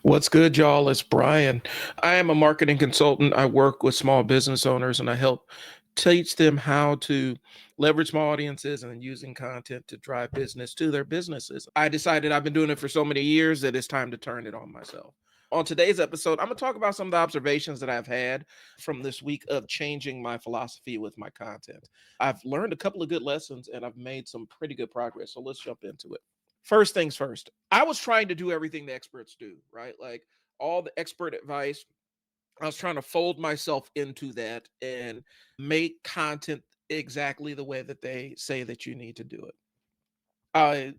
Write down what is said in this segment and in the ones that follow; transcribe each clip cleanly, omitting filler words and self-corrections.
What's good, y'all? It's Brian. I am a marketing consultant. I work with small business owners and I help teach them how to leverage small audiences and using content to drive business to their businesses. I decided I've been doing it for so many years that it's time to turn it on myself. On today's episode, I'm going to talk about some of the observations that I've had from this week of changing my philosophy with my content. I've learned a couple of good lessons and I've made some pretty good progress. So let's jump into it. First things first, I was trying to do everything the experts do, right? Like all the expert advice. I was trying to fold myself into that and make content exactly the way that they say that you need to do it. I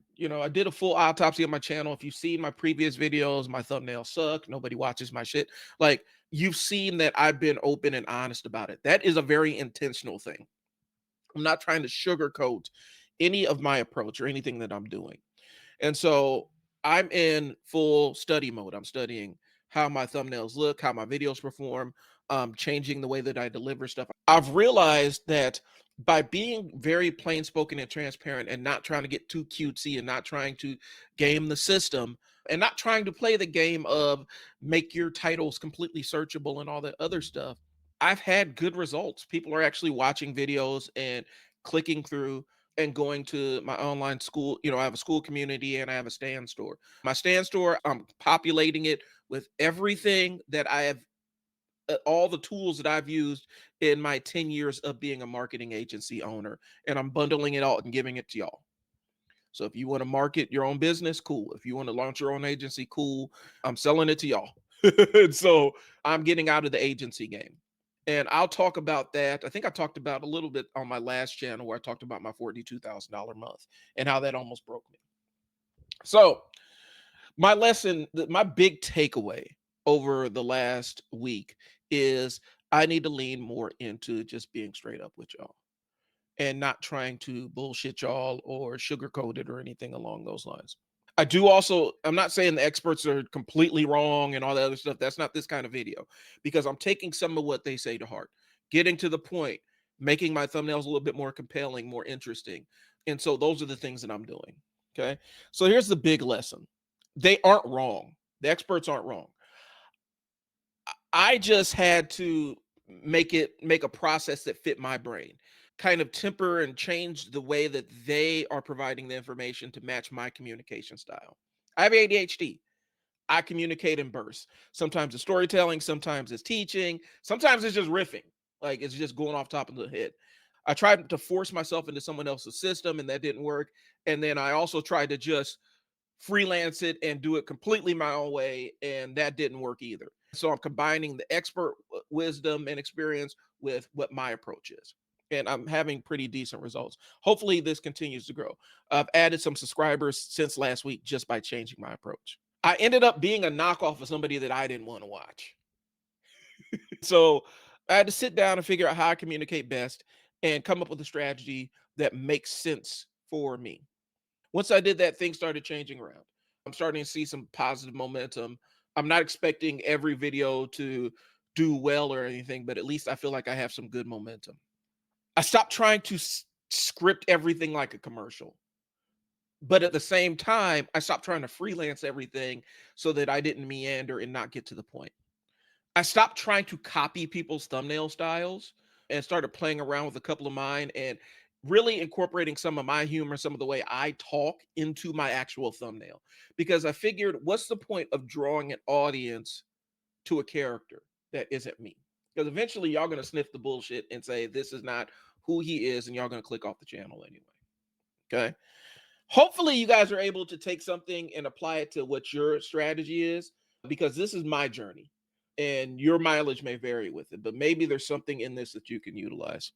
did a full autopsy of my channel. If you've seen my previous videos, my thumbnails suck. Nobody watches my shit. Like you've seen that I've been open and honest about it. That is a very intentional thing. I'm not trying to sugarcoat any of my approach or anything that I'm doing. And so I'm in full study mode. I'm studying how my thumbnails look, how my videos perform, changing the way that I deliver stuff. I've realized that by being very plain spoken and transparent and not trying to get too cutesy and not trying to game the system and not trying to play the game of make your titles completely searchable and all that other stuff, I've had good results. People are actually watching videos and clicking through and going to my online school. I have a school community and I have a stand store. My stand store, I'm populating it with everything that I have, all the tools that I've used in my 10 years of being a marketing agency owner, and I'm bundling it all and giving it to y'all. So if you want to market your own business, cool. If you want to launch your own agency, cool. I'm selling it to y'all. So I'm getting out of the agency game. And I'll talk about that. I think I talked about a little bit on my last channel where I talked about my $42,000 month and how that almost broke me. So, my lesson, my big takeaway over the last week is I need to lean more into just being straight up with y'all and not trying to bullshit y'all or sugarcoat it or anything along those lines. I'm not saying the experts are completely wrong and all that other stuff. That's not this kind of video because I'm taking some of what they say to heart, getting to the point, making my thumbnails a little bit more compelling, more interesting. And so those are the things that I'm doing. Okay. So here's the big lesson. They aren't wrong. The experts aren't wrong. I just had to make a process that fit my brain, kind of temper and change the way that they are providing the information to match my communication style. I have ADHD. I communicate in bursts. Sometimes it's storytelling, sometimes it's teaching, sometimes it's just riffing. Like it's just going off top of the head. I tried to force myself into someone else's system and that didn't work. And then I also tried to just freelance it and do it completely my own way, and that didn't work either. So I'm combining the expert wisdom and experience with what my approach is, and I'm having pretty decent results. Hopefully this continues to grow. I've added some subscribers since last week just by changing my approach. I ended up being a knockoff of somebody that I didn't want to watch. So I had to sit down and figure out how I communicate best and come up with a strategy that makes sense for me. Once I did that, things started changing around. I'm starting to see some positive momentum. I'm not expecting every video to do well or anything, but at least I feel like I have some good momentum. I stopped trying to script everything like a commercial. But at the same time, I stopped trying to freelance everything so that I didn't meander and not get to the point. I stopped trying to copy people's thumbnail styles and started playing around with a couple of mine and really incorporating some of my humor, some of the way I talk into my actual thumbnail. Because I figured, what's the point of drawing an audience to a character that isn't me? Because eventually y'all gonna sniff the bullshit and say this is not who he is, and y'all gonna click off the channel anyway. Okay. Hopefully you guys are able to take something and apply it to what your strategy is, because this is my journey and your mileage may vary with it, but maybe there's something in this that you can utilize.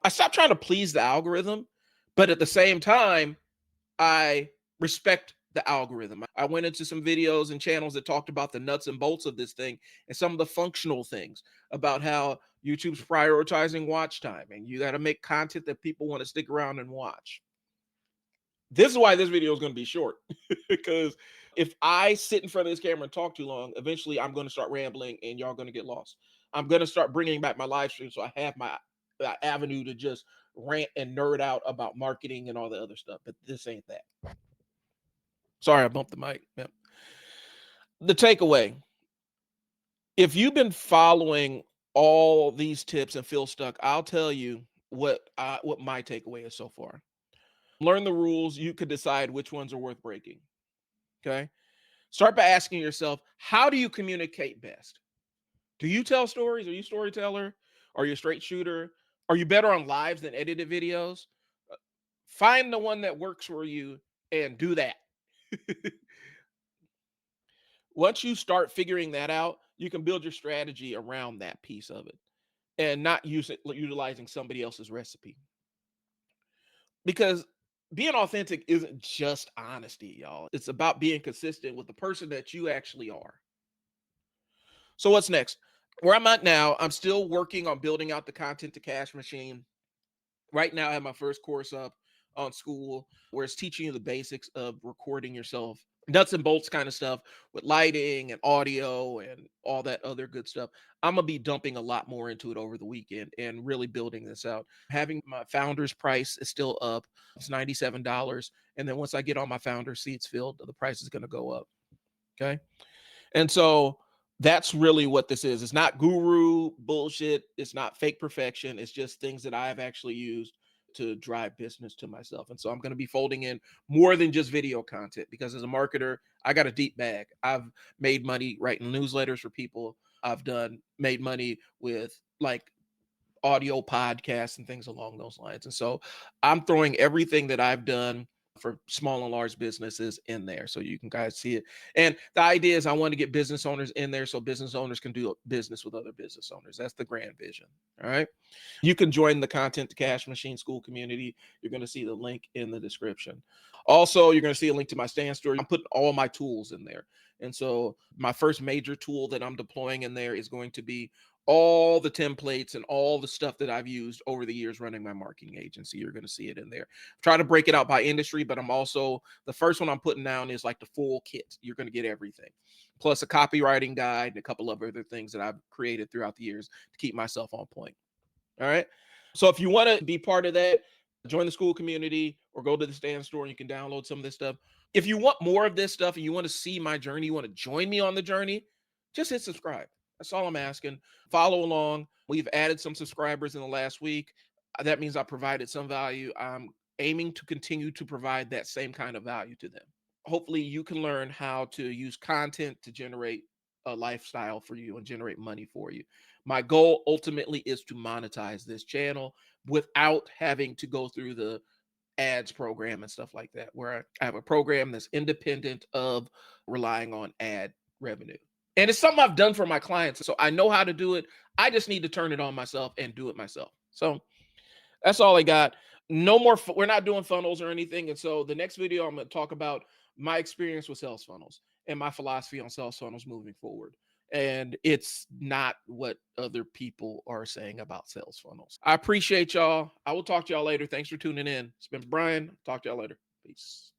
I stopped trying to please the algorithm, but at the same time, I respect the algorithm. I went into some videos and channels that talked about the nuts and bolts of this thing and some of the functional things about how YouTube's prioritizing watch time and you got to make content that people want to stick around and watch. This is why this video is going to be short because if I sit in front of this camera and talk too long, eventually I'm going to start rambling and y'all going to get lost. I'm going to start bringing back my live stream so I have my avenue to just rant and nerd out about marketing and all the other stuff. But this ain't that. Sorry, I bumped the mic. Yep. The takeaway, if you've been following all these tips and feel stuck, I'll tell you what my takeaway is so far. Learn the rules. You could decide which ones are worth breaking. Okay. Start by asking yourself, how do you communicate best? Do you tell stories? Are you a storyteller? Are you a straight shooter? Are you better on lives than edited videos? Uh, Find the one that works for you and do that. Once you start figuring that out, you can build your strategy around that piece of it and not utilizing somebody else's recipe. Because being authentic isn't just honesty, y'all. It's about being consistent with the person that you actually are. So what's next? Where I'm at now, I'm still working on building out the content to cash machine. Right now, I have my first course up on school where it's teaching you the basics of recording yourself, nuts and bolts kind of stuff with lighting and audio and all that other good stuff. I'm gonna be dumping a lot more into it over the weekend and really building this out. Having my founder's price is still up. It's $97. And then once I get all my founder seats filled, the price is gonna go up. Okay. And so that's really what this is. It's not guru bullshit. It's not fake perfection. It's just things that I've actually used to drive business to myself. And so I'm going to be folding in more than just video content because as a marketer, I got a deep bag. I've made money writing newsletters for people. I've made money with like audio podcasts and things along those lines. And so I'm throwing everything that I've done for small and large businesses in there so you can guys see it. And the idea is I want to get business owners in there so business owners can do business with other business owners. That's the grand vision. All right. You can join the Content to Cash Machine School community. You're going to see the link in the description. Also, you're going to see a link to my stand store. I'm putting all my tools in there. And so my first major tool that I'm deploying in there is going to be all the templates and all the stuff that I've used over the years running my marketing agency. You're going to see it in there. Try to break it out by industry, but I'm also the first one I'm putting down is like the full kit. You're going to get everything, plus a copywriting guide and a couple of other things that I've created throughout the years to keep myself on point. All right. So if you want to be part of that, join the school community or go to the stand store and you can download some of this stuff. If you want more of this stuff and you want to see my journey, you want to join me on the journey, just hit subscribe. That's all I'm asking. Follow along. We've added some subscribers in the last week. That means I provided some value. I'm aiming to continue to provide that same kind of value to them. Hopefully, you can learn how to use content to generate a lifestyle for you and generate money for you. My goal ultimately is to monetize this channel without having to go through the ads program and stuff like that, where I have a program that's independent of relying on ad revenue. And it's something I've done for my clients. So I know how to do it. I just need to turn it on myself and do it myself. So that's all I got. No more, we're not doing funnels or anything. And so the next video, I'm going to talk about my experience with sales funnels and my philosophy on sales funnels moving forward. And it's not what other people are saying about sales funnels. I appreciate y'all. I will talk to y'all later. Thanks for tuning in. It's been Brian. Talk to y'all later. Peace.